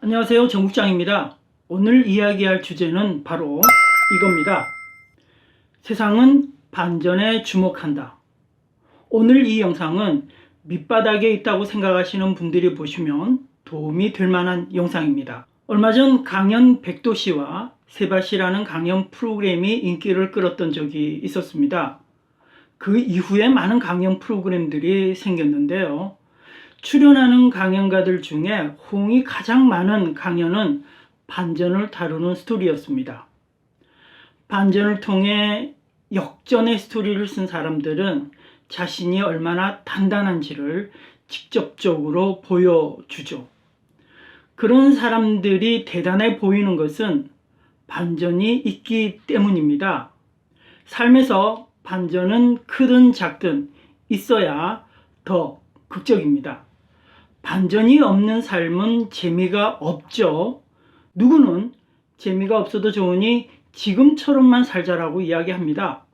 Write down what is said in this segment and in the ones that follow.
안녕하세요, 정국장입니다. 오늘 이야기할 주제는 바로 이겁니다. 세상은 반전에 주목한다. 오늘 이 영상은 밑바닥에 있다고 생각하시는 분들이 보시면 도움이 될 만한 영상입니다. 얼마 전 강연 백도씨와 세바씨라는 강연 프로그램이 인기를 끌었던 적이 있었습니다. 그 이후에 많은 강연 프로그램들이 생겼는데요. 출연하는 강연가들 중에 호응이 가장 많은 강연은 반전을 다루는 스토리였습니다. 반전을 통해 역전의 스토리를 쓴 사람들은 자신이 얼마나 단단한지를 직접적으로 보여주죠. 그런 사람들이 대단해 보이는 것은 반전이 있기 때문입니다. 삶에서 반전은 크든 작든 있어야 더 극적입니다. 반전이 없는 삶은 재미가 없죠. 누구는 재미가 없어도 좋으니 지금처럼만 살자라고 이야기합니다.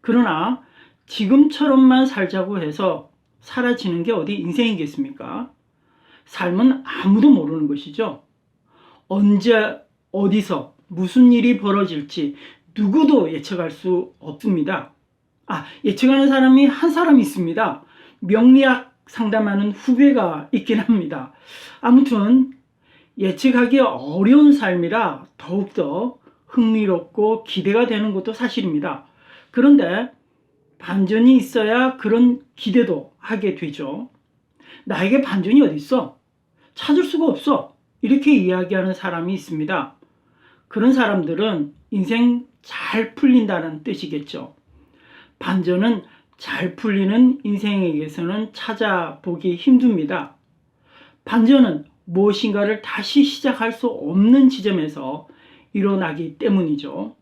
그러나 지금처럼만 살자고 해서 사라지는 게 어디 인생이겠습니까? 삶은 아무도 모르는 것이죠. 언제 어디서 무슨 일이 벌어질지 누구도 예측할 수 없습니다. 예측하는 사람이 한 사람 있습니다. 명리학 상담하는 후배가 있긴 합니다. 아무튼 예측하기 어려운 삶이라 더욱더 흥미롭고 기대가 되는 것도 사실입니다. 그런데 반전이 있어야 그런 기대도 하게 되죠. 나에게 반전이 어디 있어? 찾을 수가 없어. 이렇게 이야기하는 사람이 있습니다. 그런 사람들은 인생 잘 풀린다는 뜻이겠죠. 반전은 잘 풀리는 인생에게서는 찾아보기 힘듭니다. 반전은 무엇인가를 다시 시작할 수 없는 지점에서 일어나기 때문이죠.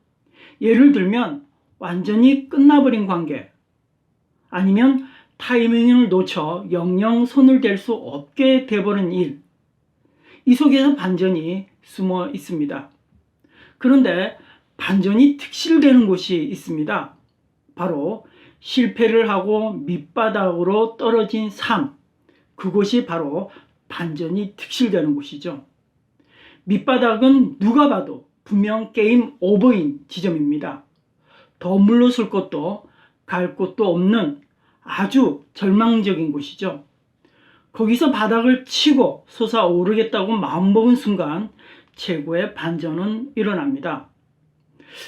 예를 들면 완전히 끝나버린 관계, 아니면 타이밍을 놓쳐 영영 손을 댈 수 없게 돼버린 일, 이 속에서 반전이 숨어 있습니다. 그런데 반전이 특실되는 곳이 있습니다. 바로 실패를 하고 밑바닥으로 떨어진 삶, 그곳이 바로 반전이 특실되는 곳이죠. 밑바닥은 누가 봐도 분명 게임 오버인 지점입니다. 더 물러설 곳도 갈 곳도 없는 아주 절망적인 곳이죠. 거기서 바닥을 치고 솟아오르겠다고 마음먹은 순간 최고의 반전은 일어납니다.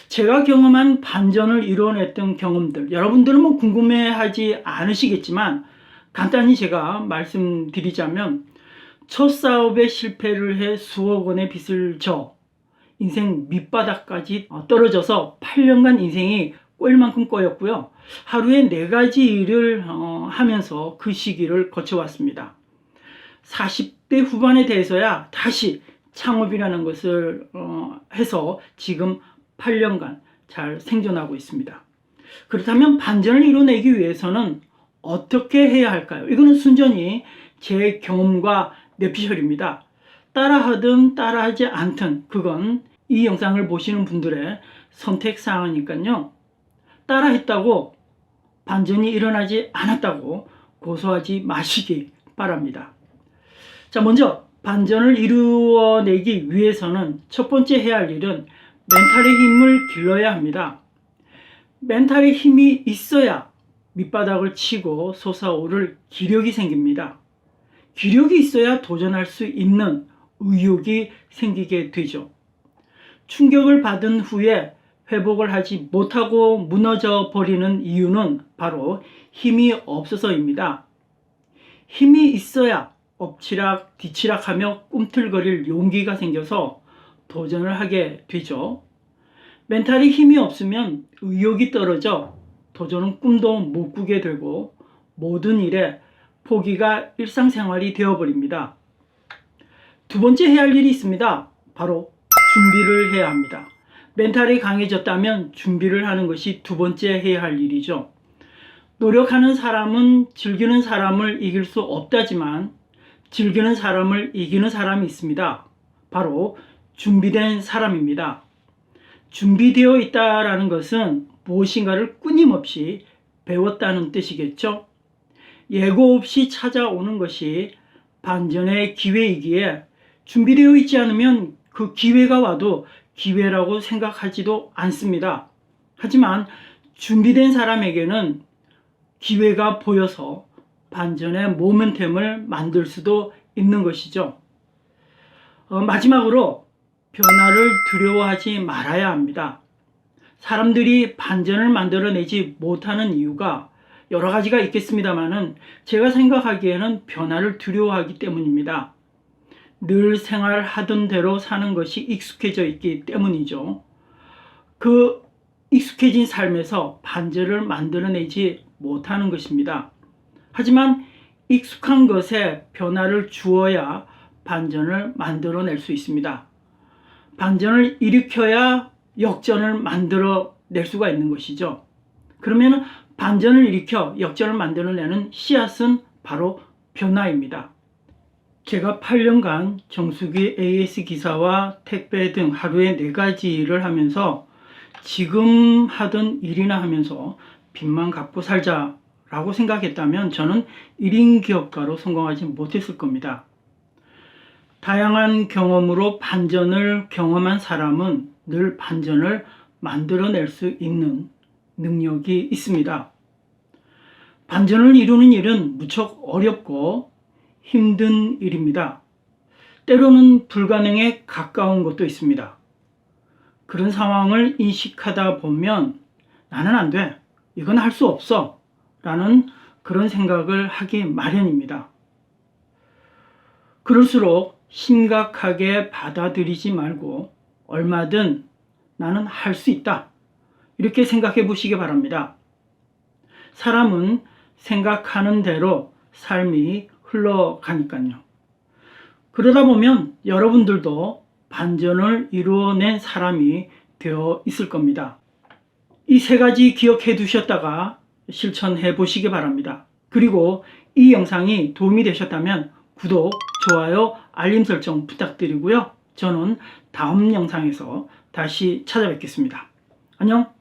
제가 경험한 반전을 이뤄냈던 경험들, 여러분들은 궁금해하지 않으시겠지만 간단히 제가 말씀드리자면, 첫 사업에 실패를 해 수억 원의 빚을 져 인생 밑바닥까지 떨어져서 8년간 인생이 꼬일 만큼 꼬였고요. 하루에 4가지 일을 하면서 그 시기를 거쳐왔습니다. 40대 후반에 대해서야 다시 창업이라는 것을 해서 지금 8년간 잘 생존하고 있습니다. 그렇다면 반전을 이뤄내기 위해서는 어떻게 해야 할까요? 이거는 순전히 제 경험과 뇌피셜입니다. 따라하든 따라하지 않든 그건 이 영상을 보시는 분들의 선택사항이니까요. 따라했다고 반전이 일어나지 않았다고 고소하지 마시기 바랍니다. 자, 먼저 반전을 이루어내기 위해서는 첫 번째 해야 할 일은 멘탈의 힘을 길러야 합니다. 멘탈의 힘이 있어야 밑바닥을 치고 솟아오를 기력이 생깁니다. 기력이 있어야 도전할 수 있는 의욕이 생기게 되죠. 충격을 받은 후에 회복을 하지 못하고 무너져 버리는 이유는 바로 힘이 없어서입니다. 힘이 있어야 엎치락 뒤치락하며 꿈틀거릴 용기가 생겨서 도전을 하게 되죠. 멘탈에 힘이 없으면 의욕이 떨어져 도전은 꿈도 못 꾸게 되고 모든 일에 포기가 일상생활이 되어버립니다. 두 번째 해야 할 일이 있습니다. 바로 준비를 해야 합니다. 멘탈이 강해졌다면 준비를 하는 것이 두 번째 해야 할 일이죠. 노력하는 사람은 즐기는 사람을 이길 수 없다지만 즐기는 사람을 이기는 사람이 있습니다. 바로 준비된 사람입니다. 준비되어 있다라는 것은 무엇인가를 끊임없이 배웠다는 뜻이겠죠. 예고 없이 찾아오는 것이 반전의 기회이기에 준비되어 있지 않으면 그 기회가 와도 기회라고 생각하지도 않습니다. 하지만 준비된 사람에게는 기회가 보여서 반전의 모멘텀을 만들 수도 있는 것이죠. 마지막으로 변화를 두려워하지 말아야 합니다. 사람들이 반전을 만들어내지 못하는 이유가 여러 가지가 있겠습니다만은 제가 생각하기에는 변화를 두려워하기 때문입니다. 늘 생활하던 대로 사는 것이 익숙해져 있기 때문이죠. 그 익숙해진 삶에서 반전을 만들어내지 못하는 것입니다. 하지만 익숙한 것에 변화를 주어야 반전을 만들어낼 수 있습니다. 반전을 일으켜야 역전을 만들어낼 수가 있는 것이죠. 그러면 반전을 일으켜 역전을 만들어내는 씨앗은 바로 변화입니다. 제가 8년간 정수기 AS 기사와 택배 등 하루에 4가지 일을 하면서 지금 하던 일이나 하면서 빚만 갚고 살자라고 생각했다면 저는 1인 기업가로 성공하지 못했을 겁니다. 다양한 경험으로 반전을 경험한 사람은 늘 반전을 만들어낼 수 있는 능력이 있습니다. 반전을 이루는 일은 무척 어렵고 힘든 일입니다. 때로는 불가능에 가까운 것도 있습니다. 그런 상황을 인식하다 보면 나는 안 돼, 이건 할 수 없어 라는 그런 생각을 하기 마련입니다. 그럴수록 심각하게 받아들이지 말고 얼마든 나는 할 수 있다, 이렇게 생각해 보시기 바랍니다. 사람은 생각하는 대로 삶이 흘러가니까요. 그러다 보면 여러분들도 반전을 이루어낸 사람이 되어 있을 겁니다. 이 3가지 기억해 두셨다가 실천해 보시기 바랍니다. 그리고 이 영상이 도움이 되셨다면 구독, 좋아요, 알림 설정 부탁드리고요. 저는 다음 영상에서 다시 찾아뵙겠습니다. 안녕.